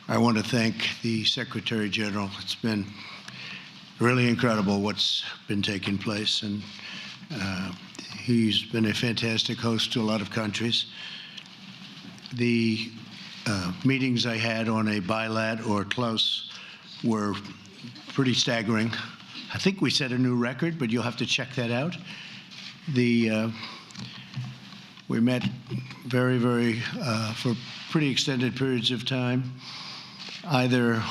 I want to thank the Secretary General. It's been really incredible what's been taking place, and he's been a fantastic host to a lot of countries. The meetings I had on a bilat or close were pretty staggering. I think we set a new record, but you'll have to check that out. We met for pretty extended periods of time, either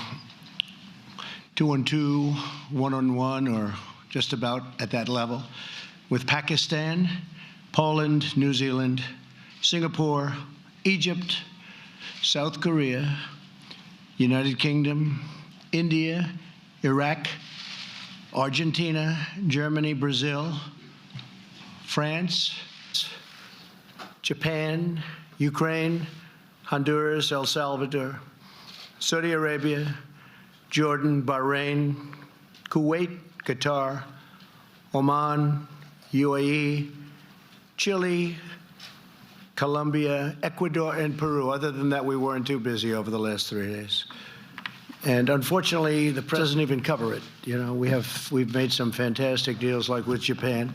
2-on-2, 1-on-1, or just about at that level, with Pakistan, Poland, New Zealand, Singapore, Egypt, South Korea, United Kingdom, India, Iraq, Argentina, Germany, Brazil, France, Japan, Ukraine, Honduras, El Salvador, Saudi Arabia, Jordan, Bahrain, Kuwait, Qatar, Oman, UAE, Chile, Colombia, Ecuador, and Peru. Other than that, we weren't too busy over the last 3 days. And unfortunately, the press doesn't even cover it. You know, we've made some fantastic deals, like with Japan.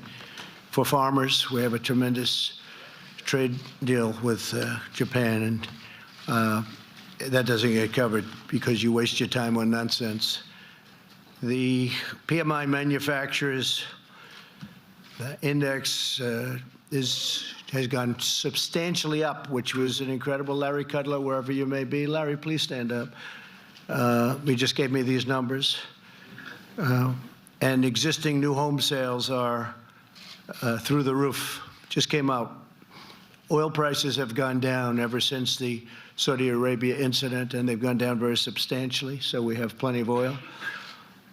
For farmers, we have a tremendous trade deal with Japan, and that doesn't get covered because you waste your time on nonsense. The PMI manufacturers index has gone substantially up, which was an incredible. Larry Kudlow, wherever you may be. Larry, please stand up. He just gave me these numbers. And existing new home sales are through the roof. Just came out. Oil prices have gone down ever since the Saudi Arabia incident, and they've gone down very substantially, so we have plenty of oil.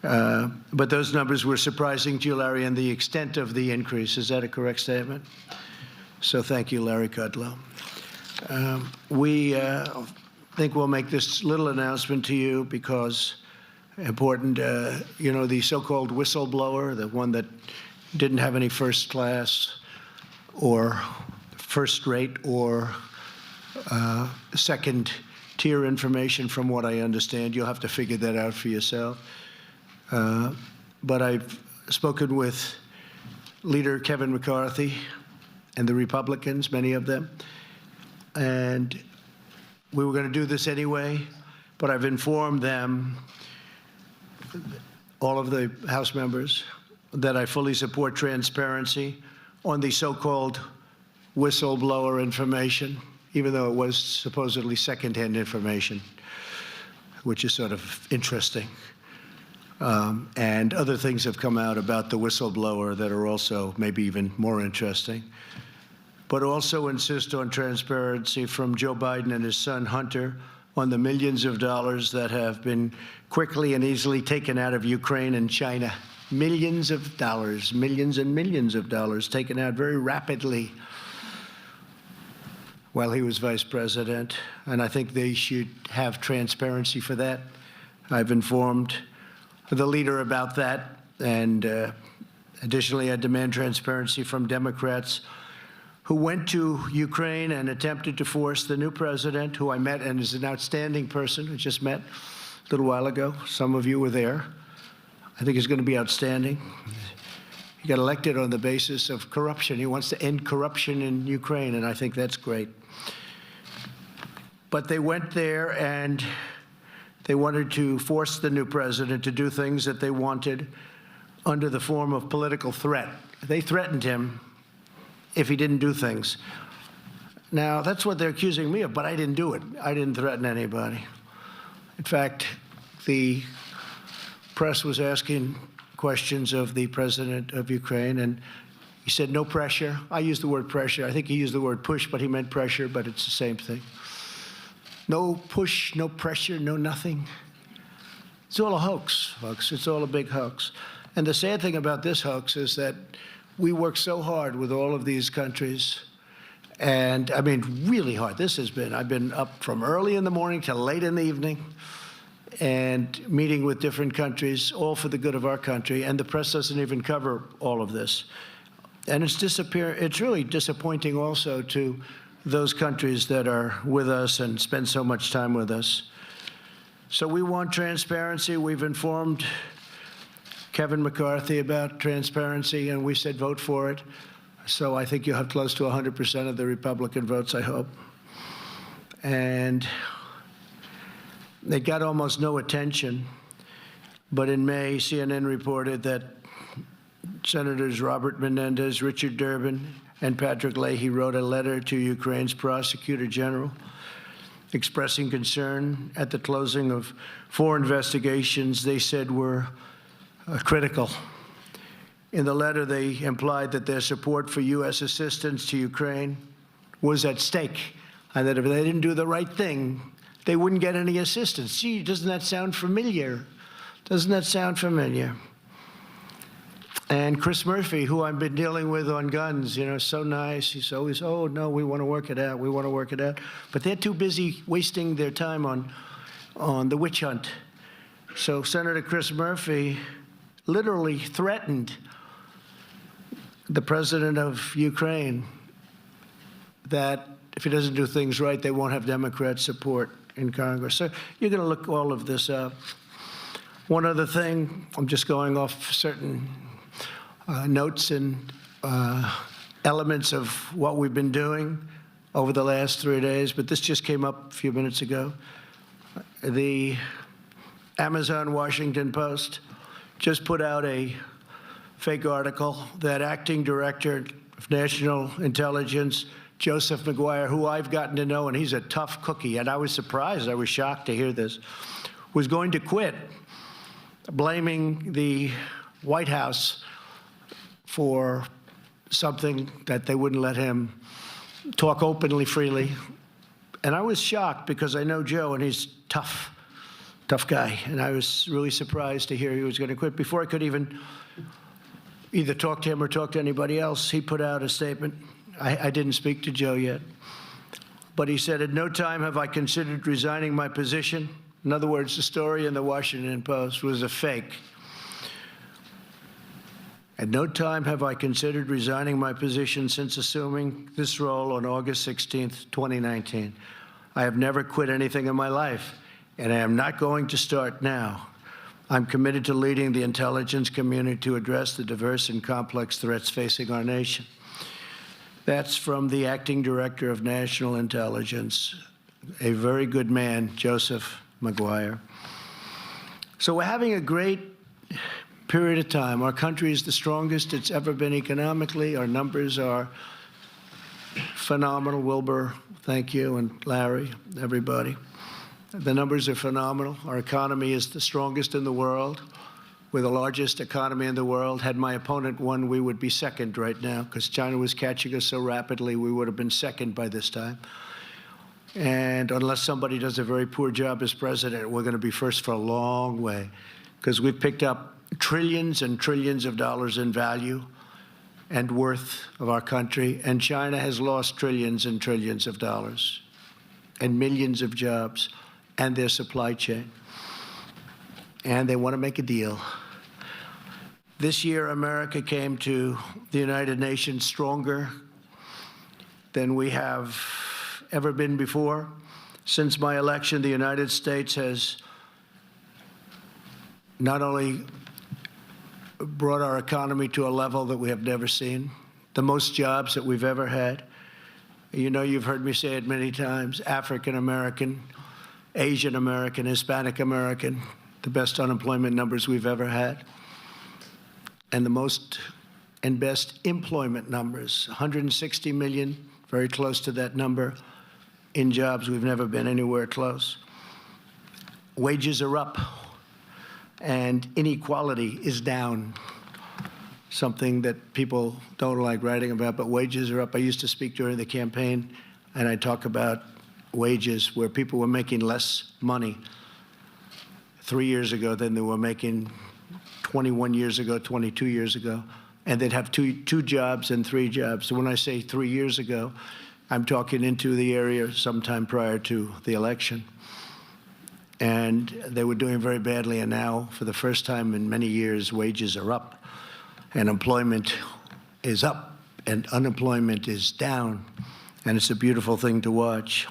But those numbers were surprising to you, Larry, and the extent of the increase. Is that a correct statement? So thank you, Larry Kudlow. We think we'll make this little announcement to you because important, you know, the so-called whistleblower, the one that didn't have any first class or first rate or second tier information, from what I understand. You'll have to figure that out for yourself. But I've spoken with Leader Kevin McCarthy and the Republicans, many of them, and we were going to do this anyway, but I've informed them, all of the House members, that I fully support transparency on the so-called whistleblower information, even though it was supposedly secondhand information, which is sort of interesting. And other things have come out about the whistleblower that are also maybe even more interesting. But also insist on transparency from Joe Biden and his son Hunter on the millions of dollars that have been quickly and easily taken out of Ukraine and China. Millions of dollars, millions and millions of dollars taken out very rapidly while he was vice president. And I think they should have transparency for that. I've informed the leader about that. And additionally, I demand transparency from Democrats who went to Ukraine and attempted to force the new president, who I met and is an outstanding person, I just met a little while ago. Some of you were there. I think he's going to be outstanding. He got elected on the basis of corruption. He wants to end corruption in Ukraine, and I think that's great. But they went there and they wanted to force the new president to do things that they wanted under the form of political threat. They threatened him if he didn't do things. Now, that's what they're accusing me of, but I didn't do it. I didn't threaten anybody. In fact, the press was asking questions of the president of Ukraine, and he said, no pressure. I used the word pressure. I think he used the word push, but he meant pressure, but it's the same thing. No push, no pressure, no nothing. It's all a hoax, folks. It's all a big hoax. And the sad thing about this hoax is that we work so hard with all of these countries, and I mean, really hard. I've been up from early in the morning till late in the evening and meeting with different countries, all for the good of our country, and the press doesn't even cover all of this. And it's really disappointing also to those countries that are with us and spend so much time with us. So we want transparency. We've informed Kevin McCarthy about transparency, and we said vote for it. So I think you'll have close to 100% of the Republican votes, I hope. And they got almost no attention. But in May, CNN reported that Senators Robert Menendez, Richard Durbin, and Patrick Leahy wrote a letter to Ukraine's prosecutor general expressing concern at the closing of 4 investigations they said were critical. In the letter, they implied that their support for U.S. assistance to Ukraine was at stake, and that if they didn't do the right thing, they wouldn't get any assistance. Gee, doesn't that sound familiar? Doesn't that sound familiar? And Chris Murphy, who I've been dealing with on guns, you know, so nice. He's always, oh, no, we want to work it out. We want to work it out. But they're too busy wasting their time on the witch hunt. So Senator Chris Murphy literally threatened the president of Ukraine that if he doesn't do things right, they won't have Democrat support in Congress. So you're going to look all of this up. One other thing, I'm just going off certain notes and elements of what we've been doing over the last 3 days, but this just came up a few minutes ago. The Amazon Washington Post just put out a fake article that acting director of national intelligence, Joseph Maguire, who I've gotten to know, and he's a tough cookie, and I was surprised, I was shocked to hear this, was going to quit, blaming the White House for something that they wouldn't let him talk openly, freely. And I was shocked because I know Joe, and he's tough guy. And I was really surprised to hear he was going to quit. Before I could even either talk to him or talk to anybody else, he put out a statement. I didn't speak to Joe yet. But he said, at no time have I considered resigning my position. In other words, the story in the Washington Post was a fake. At no time have I considered resigning my position since assuming this role on August 16th, 2019. I have never quit anything in my life, and I am not going to start now. I'm committed to leading the intelligence community to address the diverse and complex threats facing our nation. That's from the acting director of national intelligence, a very good man, Joseph Maguire. So we're having a great period of time. Our country is the strongest it's ever been economically. Our numbers are phenomenal. Wilbur, thank you, and Larry, everybody. The numbers are phenomenal. Our economy is the strongest in the world. We're the largest economy in the world. Had my opponent won, we would be second right now, because China was catching us so rapidly, we would have been second by this time. And unless somebody does a very poor job as president, we're going to be first for a long way, because we've picked up trillions and trillions of dollars in value and worth of our country, and China has lost trillions and trillions of dollars and millions of jobs and their supply chain. And they want to make a deal. This year, America came to the United Nations stronger than we have ever been before. Since my election, the United States has not only brought our economy to a level that we have never seen, the most jobs that we've ever had. You know, you've heard me say it many times, African American, Asian American, Hispanic American, the best unemployment numbers we've ever had, and the most and best employment numbers, 160 million, very close to that number, in jobs. We've never been anywhere close. Wages are up, and inequality is down, something that people don't like writing about, but wages are up. I used to speak during the campaign, and I talk about wages where people were making less money 3 years ago than they were making 21 years ago, 22 years ago, and they'd have two jobs and 3 jobs. So when I say 3 years ago, I'm talking into the area sometime prior to the election. And they were doing very badly, and now, for the first time in many years, wages are up, and employment is up, and unemployment is down, and it's a beautiful thing to watch.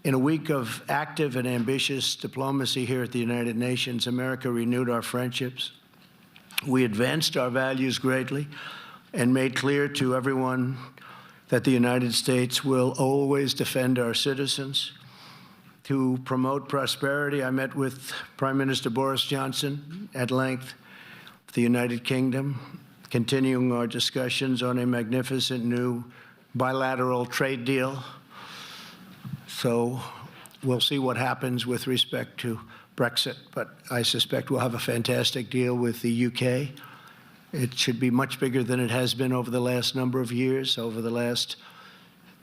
In a week of active and ambitious diplomacy here at the United Nations, America renewed our friendships. We advanced our values greatly and made clear to everyone that the United States will always defend our citizens. To promote prosperity, I met with Prime Minister Boris Johnson at length of the United Kingdom, continuing our discussions on a magnificent new bilateral trade deal. So we'll see what happens with respect to Brexit, but I suspect we'll have a fantastic deal with the UK. It should be much bigger than it has been over the last number of years, over the last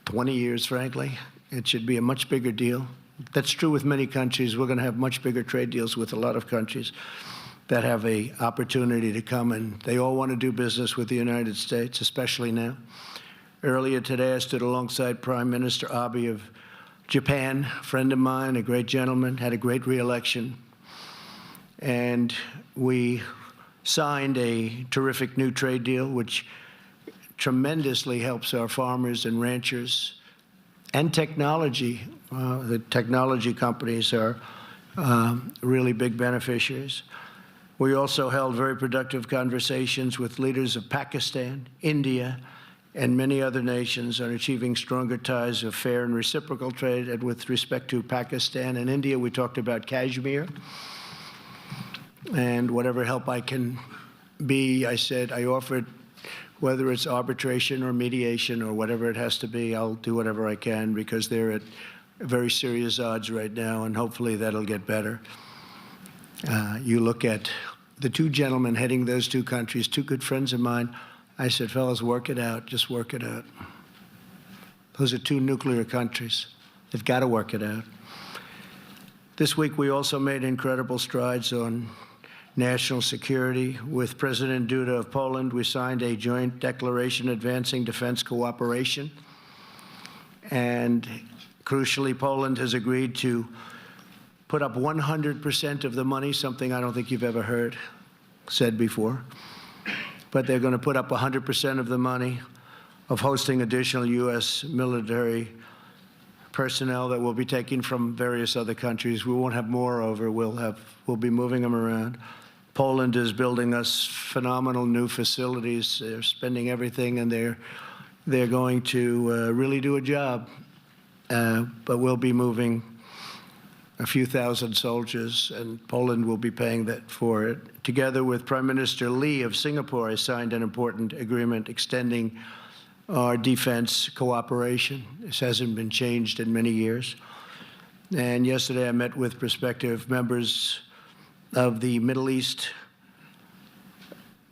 20 years, frankly. It should be a much bigger deal. That's true with many countries. We're going to have much bigger trade deals with a lot of countries that have an opportunity to come, and they all want to do business with the United States, especially now. Earlier today, I stood alongside Prime Minister Abe of Japan, a friend of mine, a great gentleman, had a great re-election. And we signed a terrific new trade deal, which tremendously helps our farmers and ranchers and technology. The technology companies are really big beneficiaries. We also held very productive conversations with leaders of Pakistan, India, and many other nations on achieving stronger ties of fair and reciprocal trade. And with respect to Pakistan and India, we talked about Kashmir. And whatever help I can be, I said, I offered, whether it's arbitration or mediation or whatever it has to be, I'll do whatever I can, because they're at very serious odds right now, and hopefully that'll get better. You look at the two gentlemen heading those two countries, two good friends of mine. I said, fellas, work it out. Just work it out. Those are two nuclear countries. They've got to work it out. This week, we also made incredible strides on national security. With President Duda of Poland, we signed a joint declaration advancing defense cooperation. And crucially, Poland has agreed to put up 100% of the money, something I don't think you've ever heard said before. But they're going to put up 100% of the money of hosting additional U.S. military personnel that we'll be taking from various other countries. We won't have more over. We'll be moving them around. Poland is building us phenomenal new facilities. They're spending everything, and they're going to really do a job. But we'll be moving a few thousand soldiers, and Poland will be paying that for it. Together with Prime Minister Lee of Singapore, I signed an important agreement extending our defense cooperation. This hasn't been changed in many years. And yesterday I met with prospective members of the Middle East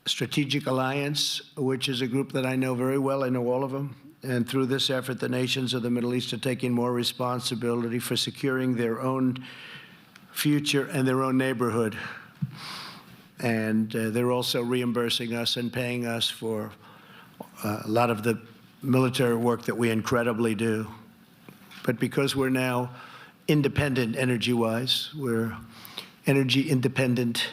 Strategic Alliance, which is a group that I know very well. I know all of them. And through this effort, the nations of the Middle East are taking more responsibility for securing their own future and their own neighborhood. And they're also reimbursing us and paying us for a lot of the military work that we incredibly do. But because we're now independent energy-wise, we're energy independent,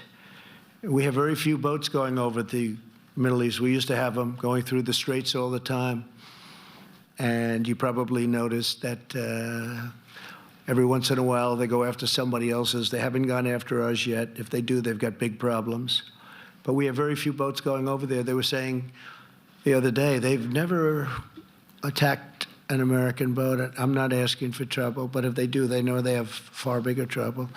we have very few boats going over the Middle East. We used to have them going through the straits all the time. And you probably noticed that every once in a while they go after somebody else's. They haven't gone after ours yet. If they do, they've got big problems. But we have very few boats going over there. They were saying the other day they've never attacked an American boat. I'm not asking for trouble, but if they do, they know they have far bigger trouble.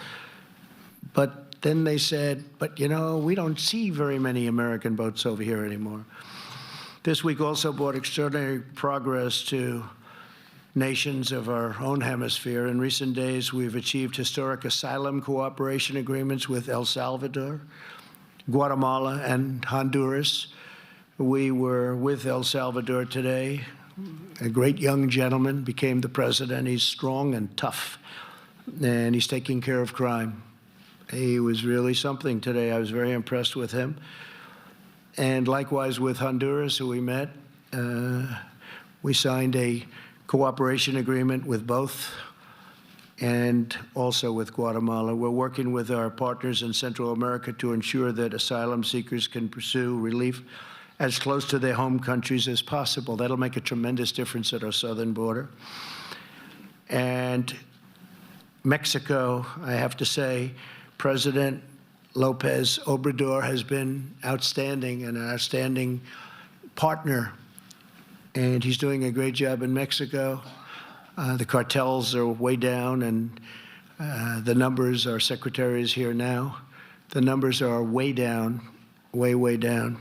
But then they said, but you know, we don't see very many American boats over here anymore. This week also brought extraordinary progress to nations of our own hemisphere. In recent days, we've achieved historic asylum cooperation agreements with El Salvador, Guatemala, and Honduras. We were with El Salvador today. A great young gentleman became the president. He's strong and tough, and he's taking care of crime. He was really something today. I was very impressed with him. And likewise with Honduras, who we met, we signed a cooperation agreement with both, and also with Guatemala. We're working with our partners in Central America to ensure that asylum seekers can pursue relief as close to their home countries as possible. That'll make a tremendous difference at our southern border. And Mexico, I have to say, President Lopez Obrador has been outstanding and an outstanding partner, and he's doing a great job in Mexico. The cartels are way down, and the numbers, our secretary is here now, the numbers are way down, way down.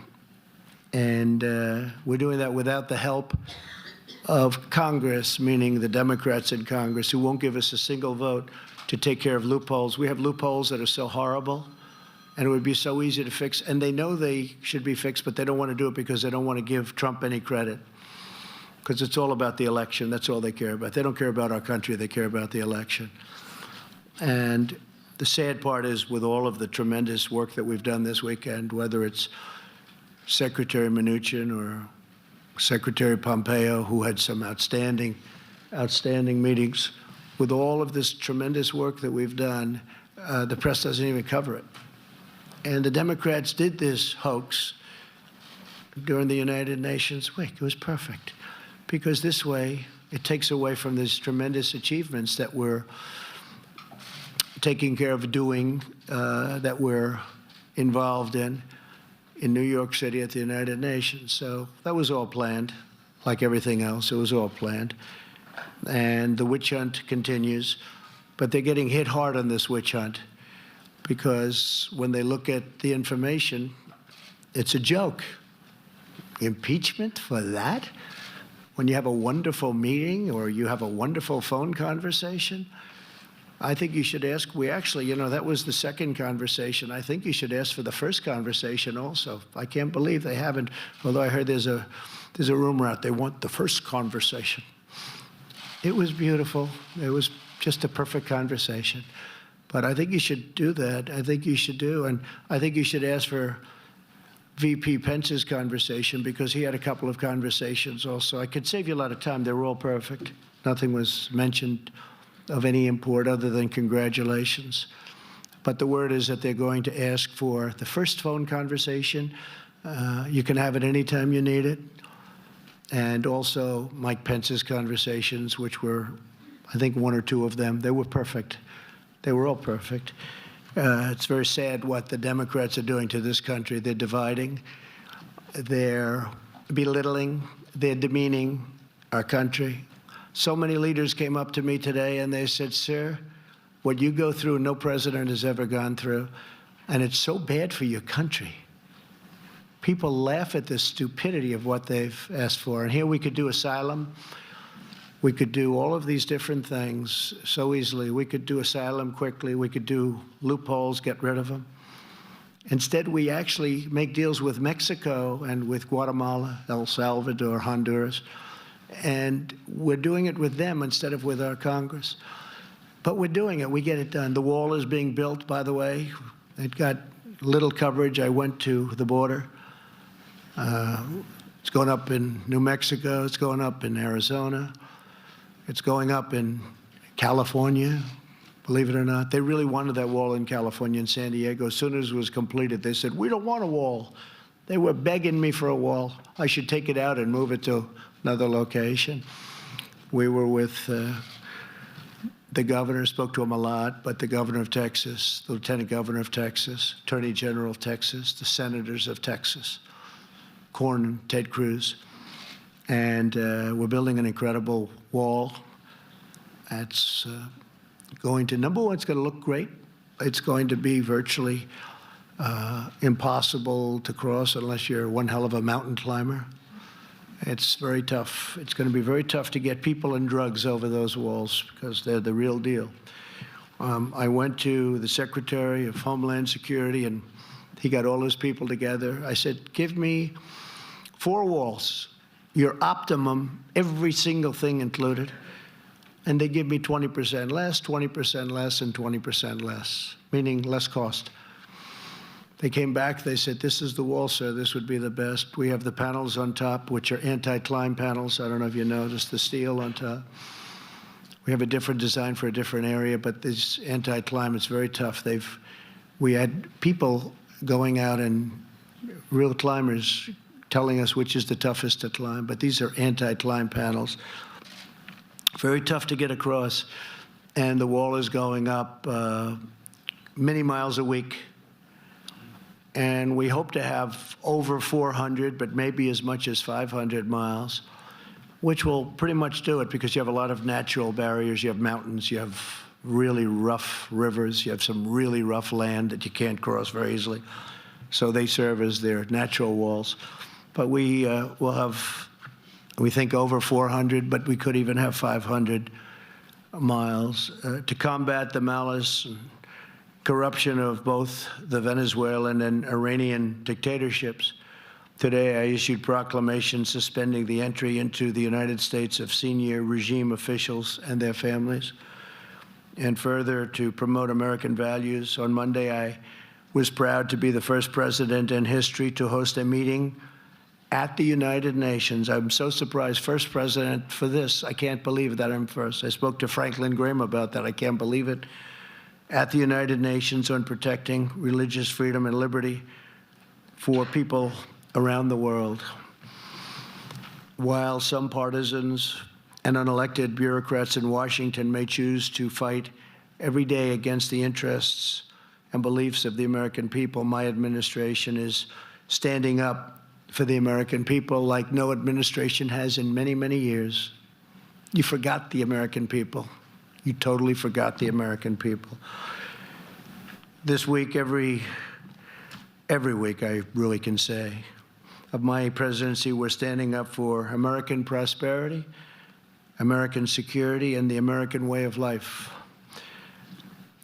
And we're doing that without the help of Congress, meaning the Democrats in Congress, who won't give us a single vote to take care of loopholes. We have loopholes that are so horrible, and it would be so easy to fix. And they know they should be fixed, but they don't want to do it because they don't want to give Trump any credit, because it's all about the election. That's all they care about. They don't care about our country. They care about the election. And the sad part is, with all of the tremendous work that we've done this weekend, whether it's Secretary Mnuchin or Secretary Pompeo, who had some outstanding meetings, with all of this tremendous work that we've done, the press doesn't even cover it. And the Democrats did this hoax during the United Nations week. It was perfect, because this way it takes away from these tremendous achievements that we're taking care of doing, that we're involved in New York City at the United Nations. So that was all planned, like everything else. It was all planned. And the witch hunt continues, but they're getting hit hard on this witch hunt, because when they look at the information, it's a joke. Impeachment for that? When you have a wonderful meeting or you have a wonderful phone conversation? I think you should ask. We actually, that was the second conversation. I think you should ask for the first conversation also. I can't believe they haven't, although I heard there's a rumor out they want the first conversation. It was beautiful. It was just a perfect conversation. But I think you should do that. I think you should do. And I think you should ask for VP Pence's conversation, because he had a couple of conversations also. I could save you a lot of time. They were all perfect. Nothing was mentioned of any import other than congratulations. But the word is that they're going to ask for the first phone conversation. You can have it anytime you need it. And also Mike Pence's conversations, which were, I think, one or two of them. They were perfect. They were all perfect. It's very sad what the Democrats are doing to this country. They're dividing. They're belittling. They're demeaning our country. So many leaders came up to me today and they said, "Sir, what you go through, no president has ever gone through, and it's so bad for your country." People laugh at the stupidity of what they've asked for. And here we could do asylum. We could do all of these different things so easily. We could do asylum quickly. We could do loopholes, get rid of them. Instead, we actually make deals with Mexico and with Guatemala, El Salvador, Honduras. And we're doing it with them instead of with our Congress. But we're doing it. We get it done. The wall is being built, by the way. It got little coverage. I went to the border. It's going up in New Mexico. It's going up in Arizona. It's going up in California, believe it or not. They really wanted that wall in California and San Diego. As soon as it was completed, they said, "We don't want a wall." They were begging me for a wall. I should take it out and move it to another location. We were with the governor, spoke to him a lot, but the governor of Texas, the lieutenant governor of Texas, attorney general of Texas, the senators of Texas, Corn and Ted Cruz. And we're building an incredible wall. It's going to, number one, it's going to look great. It's going to be virtually impossible to cross unless you're one hell of a mountain climber. It's very tough. It's going to be very tough to get people and drugs over those walls, because they're the real deal. I went to the Secretary of Homeland Security, and he got all his people together. I said, "Give me 4 walls, your optimum, every single thing included." And they give me 20% less, 20% less, and 20% less, meaning less cost. They came back, they said, "This is the wall, sir. This would be the best. We have the panels on top, which are anti-climb panels." I don't know if you noticed the steel on top. We have a different design for a different area, but this anti-climb, it's very tough. We had people going out and real climbers telling us which is the toughest to climb, but these are anti-climb panels. Very tough to get across. and the wall is going up many miles a week. And we hope to have over 400, but maybe as much as 500 miles, which will pretty much do it because you have a lot of natural barriers. You have mountains, you have really rough rivers, you have some really rough land that you can't cross very easily. So they serve as their natural walls. But we will have, we think, over 400, but we could even have 500 miles to combat the malice and corruption of both the Venezuelan and Iranian dictatorships. Today, I issued proclamations suspending the entry into the United States of senior regime officials and their families. And further, to promote American values, on Monday, I was proud to be the first president in history to host a meeting at the United Nations. I'm so surprised, first president for this. I can't believe that I'm first. I spoke to Franklin Graham about that. I can't believe it. At the United Nations on protecting religious freedom and liberty for people around the world. While some partisans and unelected bureaucrats in Washington may choose to fight every day against the interests and beliefs of the American people, my administration is standing up for the American people like no administration has in many, many years. You forgot the American people. You totally forgot the American people. This week, every week, I really can say, of my presidency, we're standing up for American prosperity, American security, and the American way of life.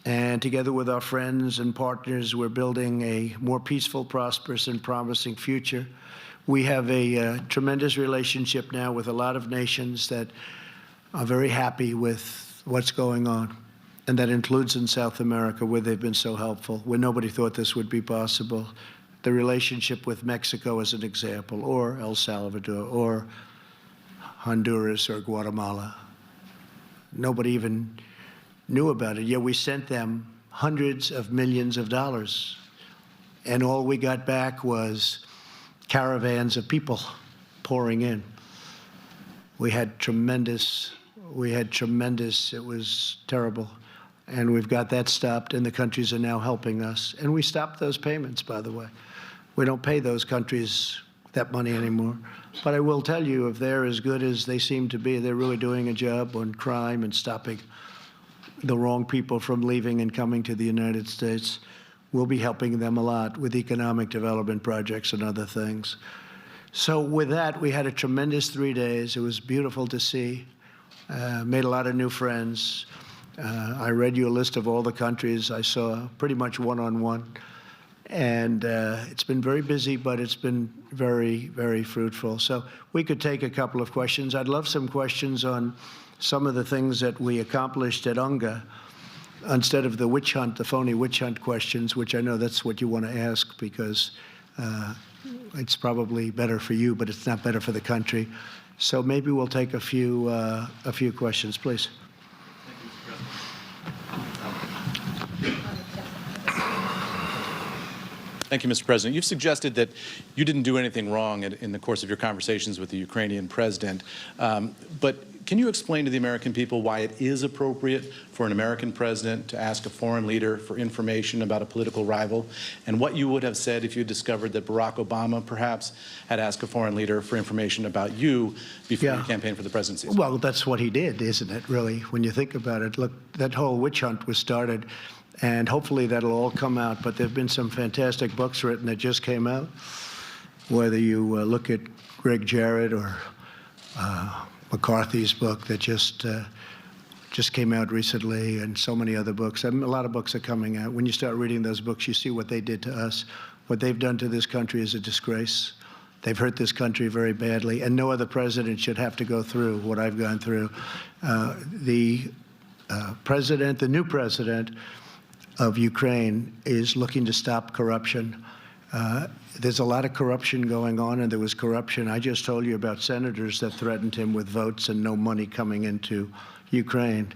And together with our friends and partners, we're building a more peaceful, prosperous, and promising future. We have a tremendous relationship now with a lot of nations that are very happy with what's going on, and that includes in South America, where they've been so helpful, where nobody thought this would be possible. The relationship with Mexico as an example, or El Salvador, or Honduras, or Guatemala. Nobody even knew about it, yet we sent them hundreds of millions of dollars, and all we got back was caravans of people pouring in. We had tremendous, it was terrible. And we've got that stopped, and the countries are now helping us. And we stopped those payments, by the way. We don't pay those countries that money anymore. But I will tell you, if they're as good as they seem to be, they're really doing a job on crime and stopping the wrong people from leaving and coming to the United States. We'll be helping them a lot with economic development projects and other things. So with that, we had a tremendous 3 days. It was beautiful to see. Made a lot of new friends. I read you a list of all the countries I saw, pretty much one-on-one. And it's been very busy, but it's been very, very fruitful. So we could take a couple of questions. I'd love some questions on some of the things that we accomplished at UNGA, instead of the witch hunt, the phony witch hunt questions, which I know that's what you want to ask because it's probably better for you, but it's not better for the country. So maybe we'll take a few questions, please. Thank you, Mr. President. You've suggested that you didn't do anything wrong in the course of your conversations with the Ukrainian president. But can you explain to the American people why it is appropriate for an American president to ask a foreign leader for information about a political rival, and what you would have said if you discovered that Barack Obama perhaps had asked a foreign leader for information about you before you campaigned for the presidency? Well, that's what he did, isn't it, really, when you think about it? Look, that whole witch hunt was started, and hopefully that'll all come out. But there have been some fantastic books written that just came out, whether you look at Greg Jarrett or McCarthy's book that just came out recently, and so many other books. I mean, a lot of books are coming out. When you start reading those books, you see what they did to us. What they've done to this country is a disgrace. They've hurt this country very badly, and no other president should have to go through what I've gone through. The new president of Ukraine is looking to stop corruption. There's a lot of corruption going on, and there was corruption. I just told you about senators that threatened him with votes and no money coming into Ukraine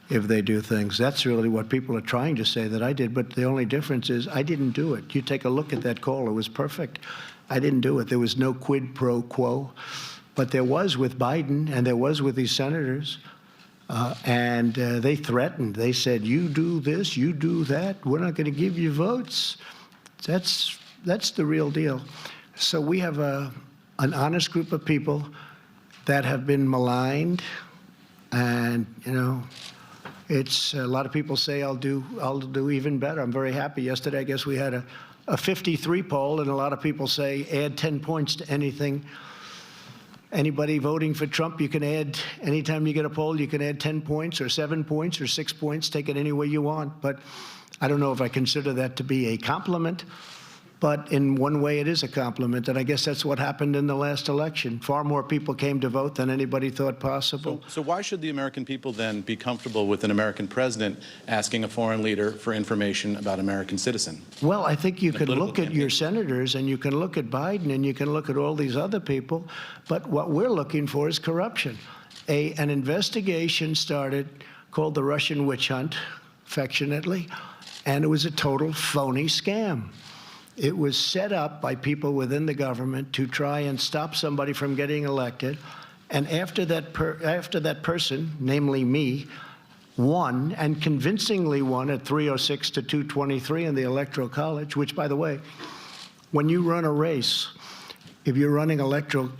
if they do things. That's really what people are trying to say that I did, but the only difference is I didn't do it. You take a look at that call. It was perfect. I didn't do it. There was no quid pro quo, but there was with Biden, and there was with these senators. And they threatened. They said, you do this, you do that, we're not going to give you votes. That's the real deal. So we have an honest group of people that have been maligned, and it's a lot of people say I'll do even better. I'm very happy. Yesterday, I guess we had a 53 poll, and a lot of people say add 10 points to anything. Anybody voting for Trump, you can add, anytime you get a poll, you can add 10 points or 7 points or 6 points, take it any way you want. But I don't know if I consider that to be a compliment. But in one way, it is a compliment, and I guess that's what happened in the last election. Far more people came to vote than anybody thought possible. So why should the American people then be comfortable with an American president asking a foreign leader for information about an American citizen? Well, I think you can look at your senators, and you can look at Biden, and you can look at all these other people, but what we're looking for is corruption. An investigation started called the Russian witch hunt, affectionately, and it was a total phony scam. It was set up by people within the government to try and stop somebody from getting elected. And after that person, namely me, won, and convincingly won at 306 to 223 in the Electoral College, which, by the way, when you run a race, if you're running electoral,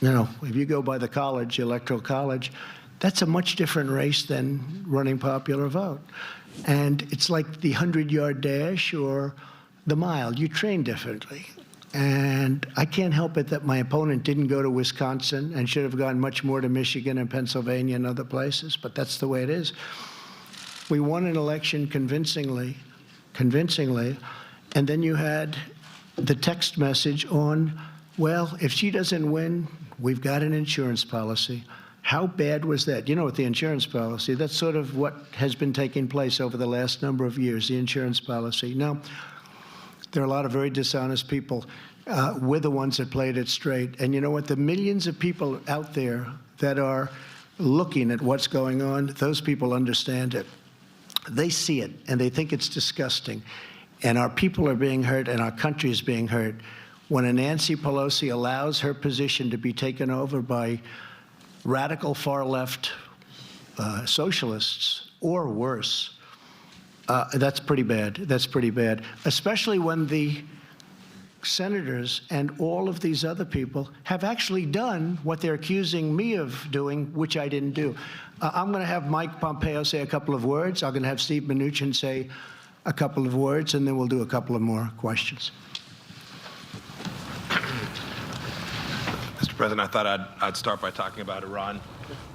if you go by the college, Electoral College, that's a much different race than running popular vote. And it's like the 100-yard dash or the mile. You train differently. And I can't help it that my opponent didn't go to Wisconsin and should have gone much more to Michigan and Pennsylvania and other places, but that's the way it is. We won an election convincingly, and then you had the text message on, well, if she doesn't win, we've got an insurance policy. How bad was that? With the insurance policy, that's sort of what has been taking place over the last number of years, the insurance policy. Now, there are a lot of very dishonest people. We're the ones that played it straight. And you know what? The millions of people out there that are looking at what's going on, those people understand it. They see it, and they think it's disgusting. And our people are being hurt, and our country is being hurt. When a Nancy Pelosi allows her position to be taken over by radical far-left socialists, or worse, that's pretty bad. That's pretty bad, especially when the senators and all of these other people have actually done what they're accusing me of doing, which I didn't do. I'm going to have Mike Pompeo say a couple of words. I'm going to have Steve Mnuchin say a couple of words, and then we'll do a couple of more questions. Mr. President, I thought I'd start by talking about Iran.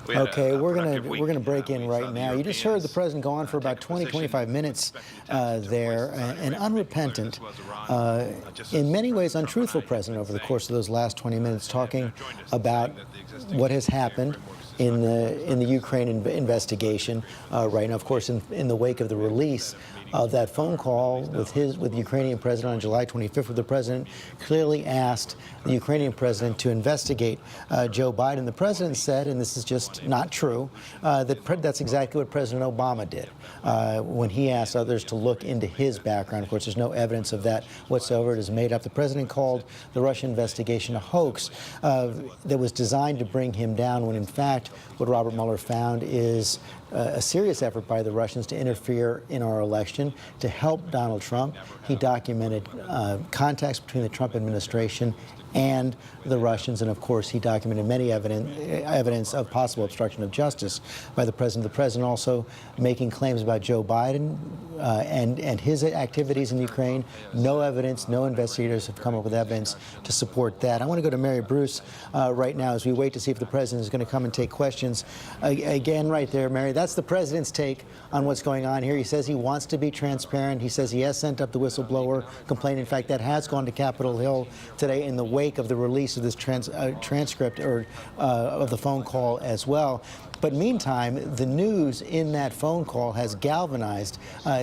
Okay, we're gonna break in right now. You just heard the president go on for about 20-25 minutes there, an unrepentant, in many ways untruthful president over the course of those last 20 minutes, talking about what has happened in the Ukraine investigation right now. Of course, in the wake of the release of that phone call with the Ukrainian president on July 25th, where the president clearly asked the Ukrainian president to investigate Joe Biden. The president said, and this is just not true, that's exactly what President Obama did when he asked others to look into his background. Of course, there's no evidence of that whatsoever. It is made up. The president called the Russian investigation a hoax that was designed to bring him down, when in fact what Robert Mueller found is a serious effort by the Russians to interfere in our election, to help Donald Trump. He documented contacts between the Trump administration and the Russians, and of course he documented many evidence of possible obstruction of justice by the president. The president also making claims about Joe Biden and his activities in Ukraine. No evidence, no investigators have come up with evidence to support that. I want to go to Mary Bruce right now as we wait to see if the president is going to come and take questions. Again, right there, Mary, that's the president's take on what's going on here. He says he wants to be transparent. He says he has sent up the whistleblower complaint. In fact, that has gone to Capitol Hill today in the wake of the release of this transcript of the phone call as well. But meantime, the news in that phone call has galvanized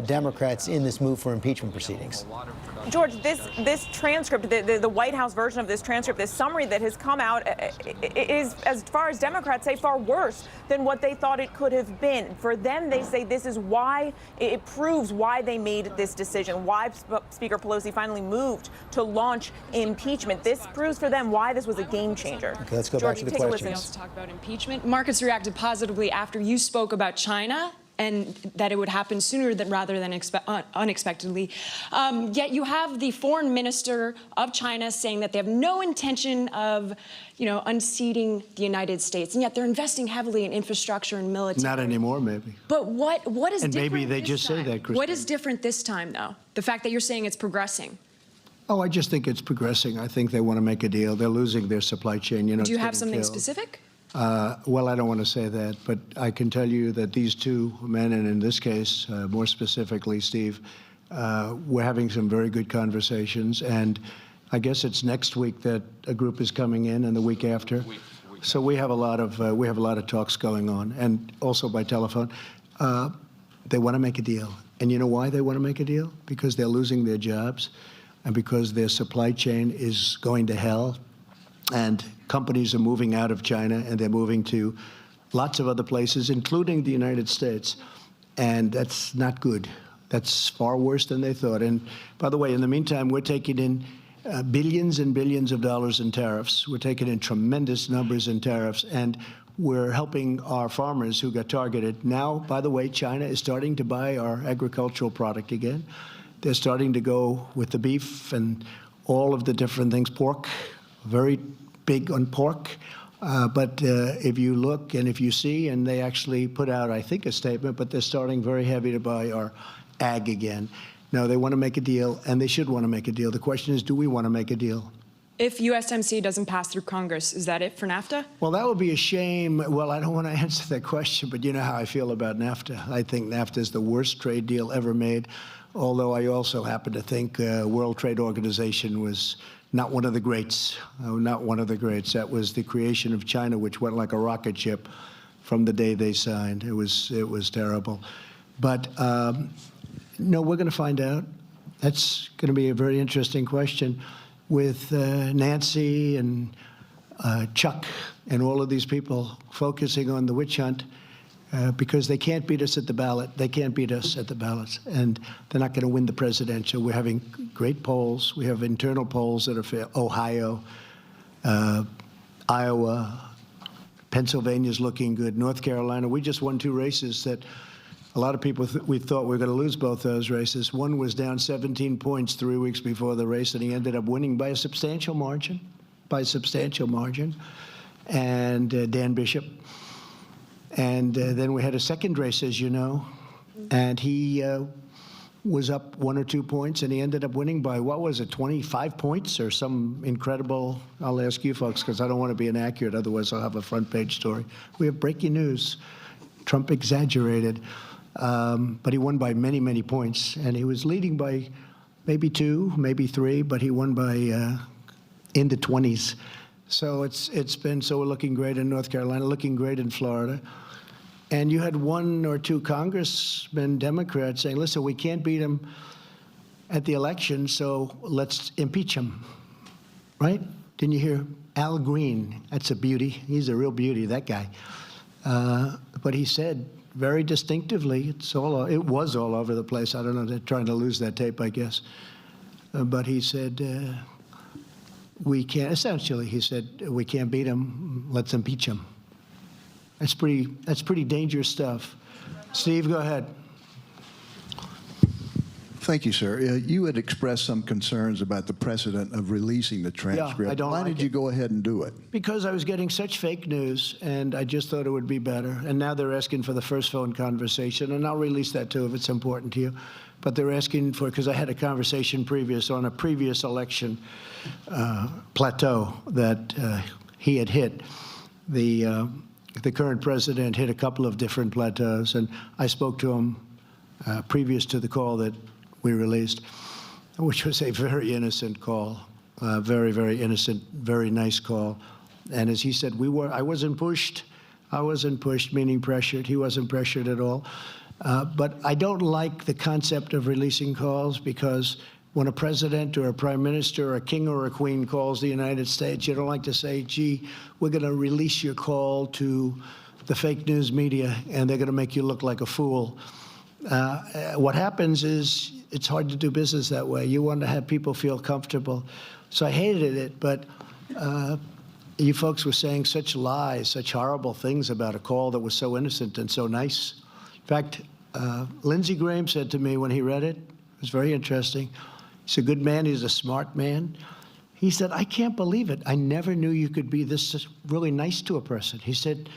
Democrats in this move for impeachment proceedings. George, this transcript, the White House version of this transcript, this summary that has come out is, as far as Democrats say, far worse than what they thought it could have been. For them, they say this is why, it proves why they made this decision, why Speaker Pelosi finally moved to launch impeachment. This proves for them why this was a game changer. Okay, let's go back to the questions. Let's talk about impeachment. Markets reacted positively after you spoke about China and that it would happen sooner rather than unexpectedly. Yet you have the foreign minister of China saying that they have no intention of, unseating the United States, and yet they're investing heavily in infrastructure and military. Not anymore, maybe. But what is And different maybe they this just say time? that, Christine. What is different this time, though? The fact that you're saying it's progressing. Oh, I just think it's progressing. I think they want to make a deal. They're losing their supply chain. Do you it's have getting something killed. specific? Well, I don't want to say that, but I can tell you that these two men, and in this case, more specifically, Steve, we're having some very good conversations. And I guess it's next week that a group is coming in, and the week after. So we have a lot of talks going on, and also by telephone. They want to make a deal, and you know why they want to make a deal? Because they're losing their jobs, and because their supply chain is going to hell. And companies are moving out of China, and they're moving to lots of other places, including the United States. And that's not good. That's far worse than they thought. And by the way, in the meantime, we're taking in billions and billions of dollars in tariffs. We're taking in tremendous numbers in tariffs. And we're helping our farmers who got targeted. Now, by the way, China is starting to buy our agricultural product again. They're starting to go with the beef and all of the different things, pork. Very big on pork. But if you look and if you see, and they actually put out, I think, a statement, but they're starting very heavy to buy our ag again. No, they want to make a deal, and they should want to make a deal. The question is, do we want to make a deal? If USMCA doesn't pass through Congress, is that it for NAFTA? Well, that would be a shame. Well, I don't want to answer that question, but you know how I feel about NAFTA. I think NAFTA is the worst trade deal ever made, although I also happen to think World Trade Organization was not one of the greats, not one of the greats. That was the creation of China, which went like a rocket ship from the day they signed. It was terrible. But no, we're going to find out. That's going to be a very interesting question with Nancy and Chuck and all of these people focusing on the witch hunt because they can't beat us at the ballot. They can't beat us at the ballots, and they're not going to win the presidential. We're having great polls. We have internal polls that are fair. Ohio, Iowa, Pennsylvania's looking good. North Carolina, we just won 2 races that a lot of people we thought we were going to lose both those races. One was down 17 points 3 weeks before the race, and he ended up winning by a substantial margin, and Dan Bishop. And then we had a second race, as you know, and he was up 1 or 2 points, and he ended up winning by, 25 points or some incredible, I'll ask you folks, because I don't want to be inaccurate, otherwise I'll have a front page story. We have breaking news. Trump exaggerated, but he won by many, many points, and he was leading by maybe 2, maybe 3, but he won by in the 20s. So so we're looking great in North Carolina, looking great in Florida. And you had 1 or 2 congressmen, Democrats, saying, listen, we can't beat him at the election, so let's impeach him, right? Didn't you hear Al Green? That's a beauty. He's a real beauty, that guy. But he said very distinctively, it was all over the place. I don't know, they're trying to lose that tape, I guess. But he said, we can't, essentially, he said, we can't beat him, let's impeach him. That's pretty dangerous stuff. Steve, go ahead. Thank you, sir. You had expressed some concerns about the precedent of releasing the transcript. Yeah, I don't Why like did you it. go ahead and do it? Because I was getting such fake news, and I just thought it would be better. And now they're asking for the first phone conversation, and I'll release that too if it's important to you. But they're asking for, because I had a conversation on a previous election plateau that he had hit. The current president hit a couple of different plateaus, and I spoke to him previous to the call that we released, which was a very innocent call, very, very innocent, very nice call. And as he said, I wasn't pushed. I wasn't pushed, meaning pressured. He wasn't pressured at all. But I don't like the concept of releasing calls, because when a president or a prime minister or a king or a queen calls the United States, you don't like to say, gee, we're going to release your call to the fake news media, and they're going to make you look like a fool. What happens is it's hard to do business that way. You want to have people feel comfortable. So I hated it, but you folks were saying such lies, such horrible things about a call that was so innocent and so nice. In fact, Lindsey Graham said to me when he read it, it was very interesting. He's a good man. He's a smart man. He said, I can't believe it. I never knew you could be this really nice to a person. He said,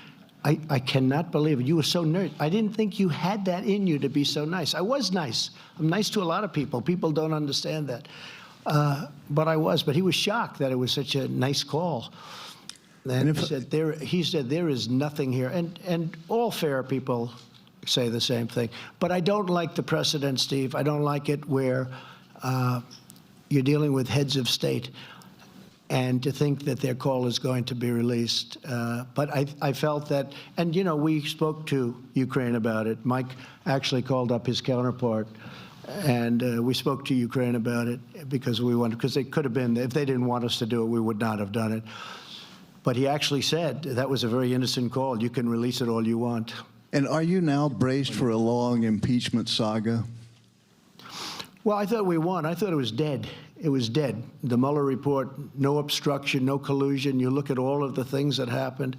I cannot believe it. You were so nice. I didn't think you had that in you to be so nice. I was nice. I'm nice to a lot of people. People don't understand that. But I was. But he was shocked that it was such a nice call. And he said, there is nothing here. And all fair people say the same thing. But I don't like the precedent, Steve. I don't like it where you're dealing with heads of state and to think that their call is going to be released. But I felt that, and, you know, we spoke to Ukraine about it. Mike actually called up his counterpart, and we spoke to Ukraine about it because we wanted, because it could have been, if they didn't want us to do it, we would not have done it. But he actually said that was a very innocent call. You can release it all you want. And are you now braced for a long impeachment saga? Well, I thought we won. I thought it was dead. It was dead. The Mueller report, no obstruction, no collusion. You look at all of the things that happened.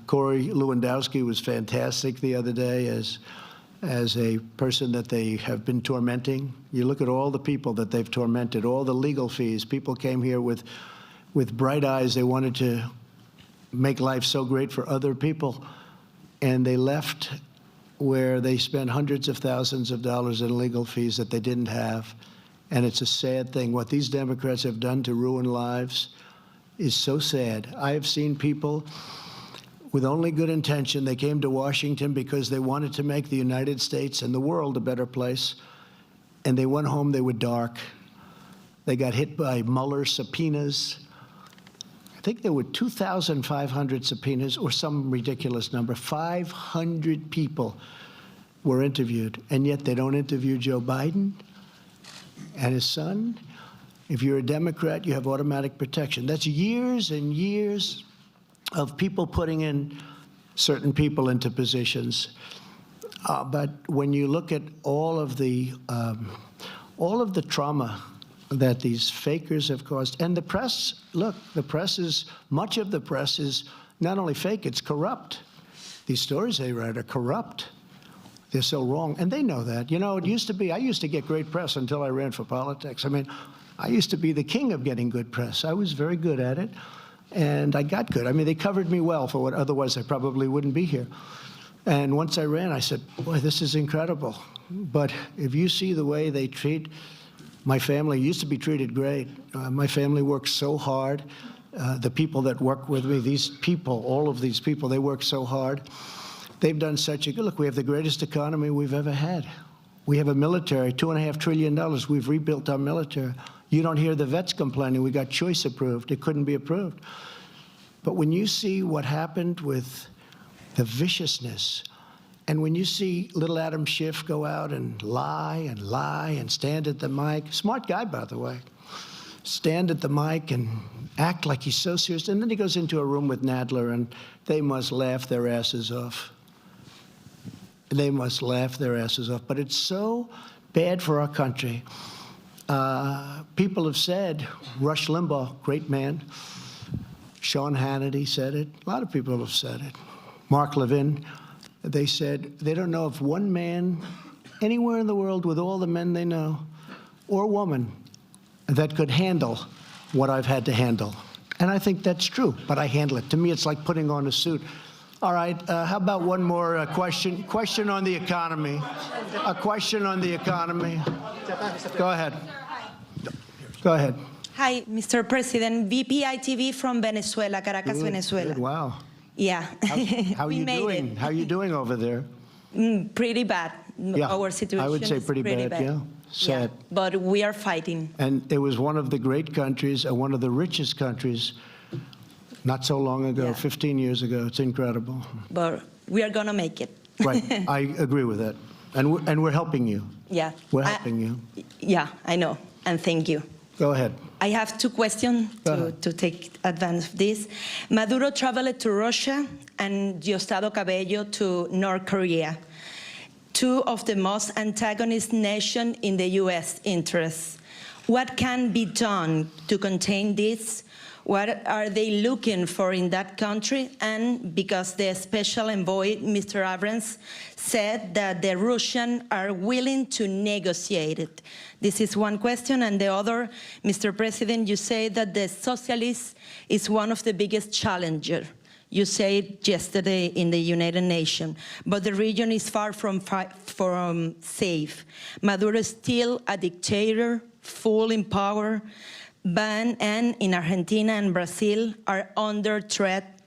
Corey Lewandowski was fantastic the other day as a person that they have been tormenting. You look at all the people that they've tormented, all the legal fees. People came here with bright eyes. They wanted to make life so great for other people, and they left where they spent hundreds of thousands of dollars in legal fees that they didn't have. And it's a sad thing. What these Democrats have done to ruin lives is so sad. I have seen people with only good intention. They came to Washington because they wanted to make the United States and the world a better place. And they went home, they were dark. They got hit by Mueller subpoenas. I think there were 2,500 subpoenas or some ridiculous number. 500 people were interviewed, and yet they don't interview Joe Biden and his son. If you're a Democrat, you have automatic protection. That's years and years of people putting in certain people into positions. But when you look at all of the trauma that these fakers have caused, and the press, look, the press is, much of the press is not only fake, it's corrupt. These stories they write are corrupt. They're so wrong, and they know that. You know, it used to be, I used to get great press until I ran for politics. I mean, I used to be the king of getting good press. I was very good at it, and I got good. I mean, they covered me well for what otherwise I probably wouldn't be here. And once I ran, I said, boy, this is incredible. But if you see the way they treat my family, used to be treated great. My family works so hard. The people that work with me, these people, all of these people, they work so hard. They've done such a good, look, we have the greatest economy we've ever had. We have a military, $2.5 trillion. We've rebuilt our military. You don't hear the vets complaining. We got choice approved. It couldn't be approved. But when you see what happened with the viciousness, and when you see little Adam Schiff go out and lie and stand at the mic, smart guy, by the way, stand at the mic and act like he's so serious, and then he goes into a room with Nadler, and they must laugh their asses off. They must laugh their asses off. But it's so bad for our country. People have said, Rush Limbaugh, great man, Sean Hannity said it, a lot of people have said it, Mark Levin. They said they don't know of one man anywhere in the world with all the men they know, or woman, that could handle what I've had to handle. And I think that's true, but I handle it. To me, it's like putting on a suit. All right, how about one more question? Question on the economy. A question on the economy. Go ahead. Go ahead. Hi, Mr. President. VPI-TV from Venezuela, Caracas, Venezuela. Good, wow. Yeah. How are you doing? How are you doing over there? Pretty bad. Yeah, Our situation I would say is pretty bad, yeah. Sad. Yeah, but we are fighting. And it was one of the great countries, one of the richest countries, not so long ago, Yeah. 15 years ago. It's incredible. But we are going to make it. Right. I agree with that. And we're helping you. Yeah. We're helping you. Yeah, I know. And thank you. Go ahead. I have two questions to take advantage of this. Maduro traveled to Russia and Diosdado Cabello to North Korea, two of the most antagonist nations in the U.S. interests. What can be done to contain this? What are they looking for in that country? And because the special envoy, Mr. Abrams, said that the Russians are willing to negotiate it. This is one question. And the other, Mr. President, you say that the socialist is one of the biggest challengers. You said yesterday in the United Nations, but the region is far from safe. Maduro is still a dictator, full in power, and in Argentina and Brazil are under threat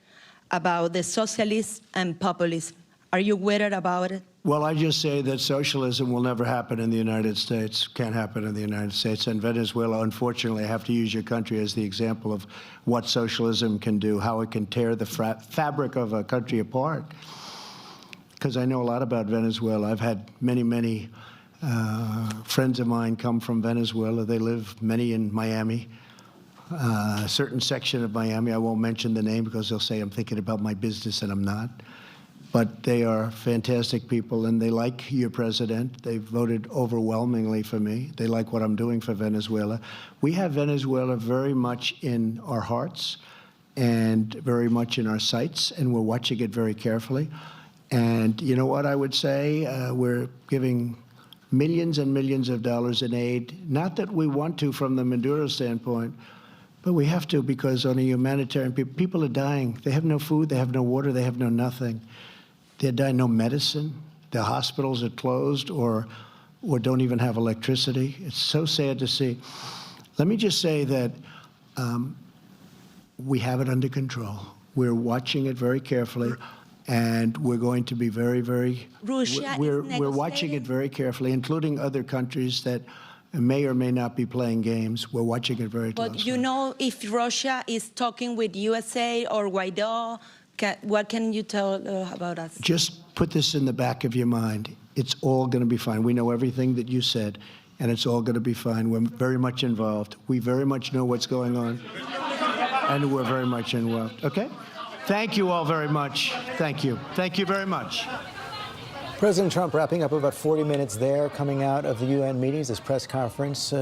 about the socialists and populists. Are you worried about it? Well, I just say that socialism will never happen in the United States, can't happen in the United States. And Venezuela, unfortunately, I have to use your country as the example of what socialism can do, how it can tear the fabric of a country apart. Because I know a lot about Venezuela. I've had many friends of mine come from Venezuela. They live, many in Miami, a certain section of Miami. I won't mention the name because they'll say I'm thinking about my business, and I'm not. But they are fantastic people, and they like your president. They voted overwhelmingly for me. They like what I'm doing for Venezuela. We have Venezuela very much in our hearts and very much in our sights, and we're watching it very carefully. And you know what I would say? We're giving millions and millions of dollars in aid, not that we want to from the Maduro standpoint, but we have to because on a humanitarian, people are dying. They have no food, they have no water, they have no nothing. They're dying, no medicine. The hospitals are closed or don't even have electricity. It's so sad to see. Let me just say that we have it under control. We're watching it very carefully, and we're going to be very we're watching it very carefully, including other countries that may or may not be playing games. We're watching it very closely. But you know, if Russia is talking with USA or Guaido, what can you tell about us? Just put this in the back of your mind. It's all going to be fine. We know everything that you said, and it's all going to be fine. We're very much involved. We very much know what's going on, and we're very much involved. Okay? Thank you all very much. Thank you. Thank you very much. President Trump wrapping up about 40 minutes there, coming out of the UN meetings, this press conference,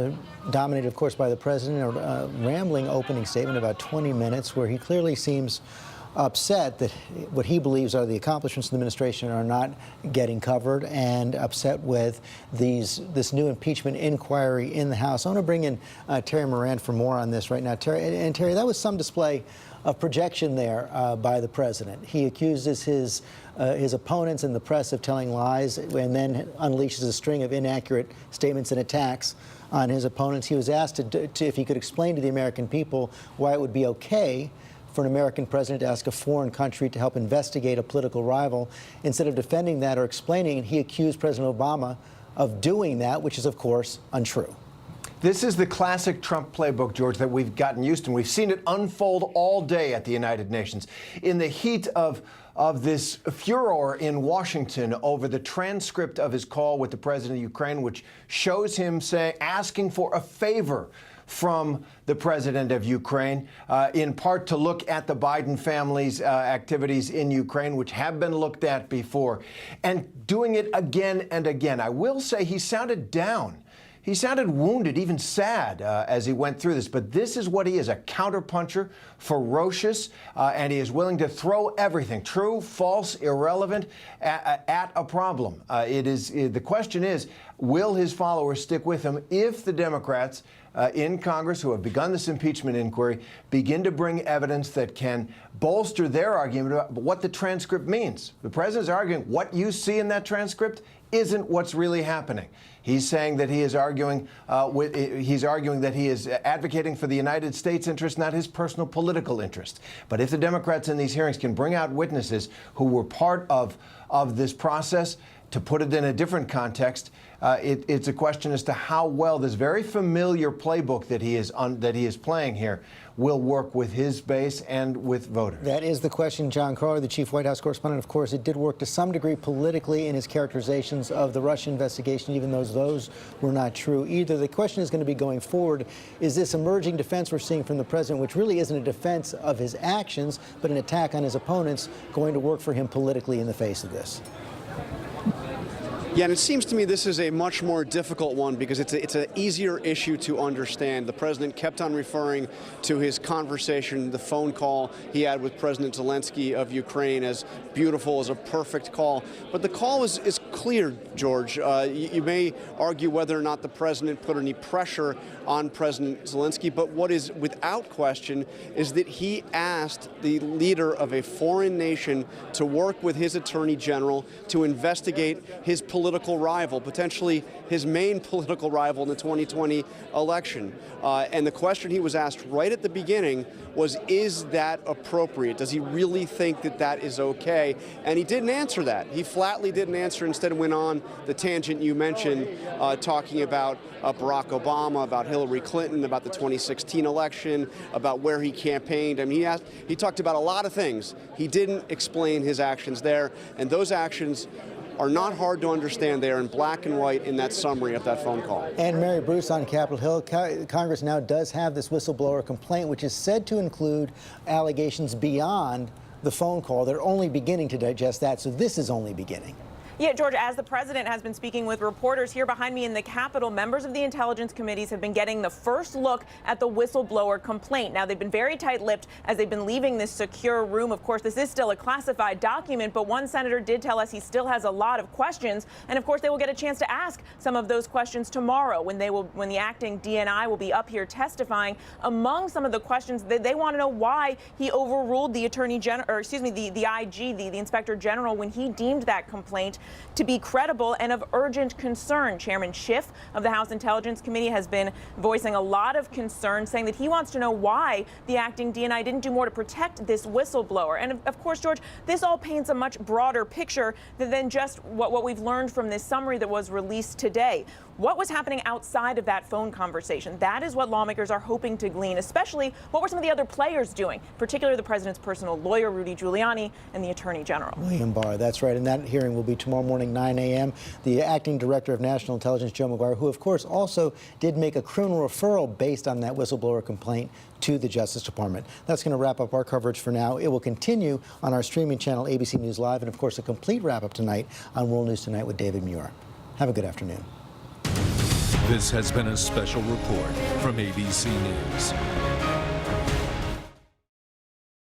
dominated, of course, by the president, a rambling opening statement, about 20 minutes, where he clearly seems upset that what he believes are the accomplishments of the administration are not getting covered, and upset with this new impeachment inquiry in the House. I want to bring in Terry Moran for more on this right now. Terry, that was some display of projection there by the president. He accuses his opponents in the press of telling lies and then unleashes a string of inaccurate statements and attacks on his opponents. He was asked if he could explain to the American people why it would be okay for an American president to ask a foreign country to help investigate a political rival. Instead of defending that or explaining, he accused President Obama of doing that, which is, of course, untrue. This is the classic Trump playbook, George, that we've gotten used to. We've seen it unfold all day at the United Nations. In the heat of this furor in Washington over the transcript of his call with the president of Ukraine, which shows him asking for a favor from the president of Ukraine, in part to look at the Biden family's activities in Ukraine, which have been looked at before, and doing it again and again. I will say he sounded down. He sounded wounded, even sad, as he went through this. But this is what he is, a counterpuncher, ferocious, and he is willing to throw everything, true, false, irrelevant, at a problem. The question is, will his followers stick with him if the Democrats in Congress who have begun this impeachment inquiry begin to bring evidence that can bolster their argument about what the transcript means? The president's arguing what you see in that transcript isn't what's really happening. He's saying that he is arguing that he is advocating for the United States interest, not his personal political interest. But if the Democrats in these hearings can bring out witnesses who were part of this process, to put it in a different context, it's a question as to how well this very familiar playbook that he is playing here will work with his base and with voters. That is the question. John Carter, the chief White House correspondent, of course, it did work to some degree politically in his characterizations of the Russia investigation, even though those were not true either. The question is going to be going forward, is this emerging defense we're seeing from the president, which really isn't a defense of his actions, but an attack on his opponents, going to work for him politically in the face of this? Yeah, and it seems to me this is a much more difficult one because it's an easier issue to understand. The president kept on referring to his conversation, the phone call he had with President Zelensky of Ukraine as beautiful, as a perfect call. But the call is clear, George. You may argue whether or not the president put any pressure on President Zelensky, but what is without question is that he asked the leader of a foreign nation to work with his attorney general to investigate his political rival, potentially his main political rival in the 2020 election. And the question he was asked right at the beginning was, is that appropriate? Does he really think that that is okay? And he didn't answer that. He flatly didn't answer. Instead went on the tangent you mentioned, talking about Barack Obama, about Hillary Clinton, about the 2016 election, about where he campaigned. I mean, he talked about a lot of things. He didn't explain his actions there, and those actions are not hard to understand. They are in black and white in that summary of that phone call. And Mary Bruce on Capitol Hill, Congress now does have this whistleblower complaint, which is said to include allegations beyond the phone call. They're only beginning to digest that, so this is only beginning. Yeah, George, as the president has been speaking with reporters here behind me in the Capitol, members of the intelligence committees have been getting the first look at the whistleblower complaint. Now, they've been very tight-lipped as they've been leaving this secure room. Of course, this is still a classified document, but one senator did tell us he still has a lot of questions. And of course, they will get a chance to ask some of those questions tomorrow when the acting DNI will be up here testifying. Among some of the questions, they want to know why he overruled the attorney general, or excuse me, the IG, the inspector general, when he deemed that complaint to be credible and of urgent concern. Chairman Schiff of the House Intelligence Committee has been voicing a lot of concern, saying that he wants to know why the acting DNI didn't do more to protect this whistleblower. And of course, George, this all paints a much broader picture than just what we've learned from this summary that was released today. What was happening outside of that phone conversation? That is what lawmakers are hoping to glean, especially what were some of the other players doing, particularly the president's personal lawyer, Rudy Giuliani, and the attorney general. William Barr, that's right. And that hearing will be tomorrow morning, 9 a.m. The acting director of national intelligence, Joe McGuire, who, of course, also did make a criminal referral based on that whistleblower complaint to the Justice Department. That's going to wrap up our coverage for now. It will continue on our streaming channel, ABC News Live, and, of course, a complete wrap-up tonight on World News Tonight with David Muir. Have a good afternoon. This has been a special report from ABC News.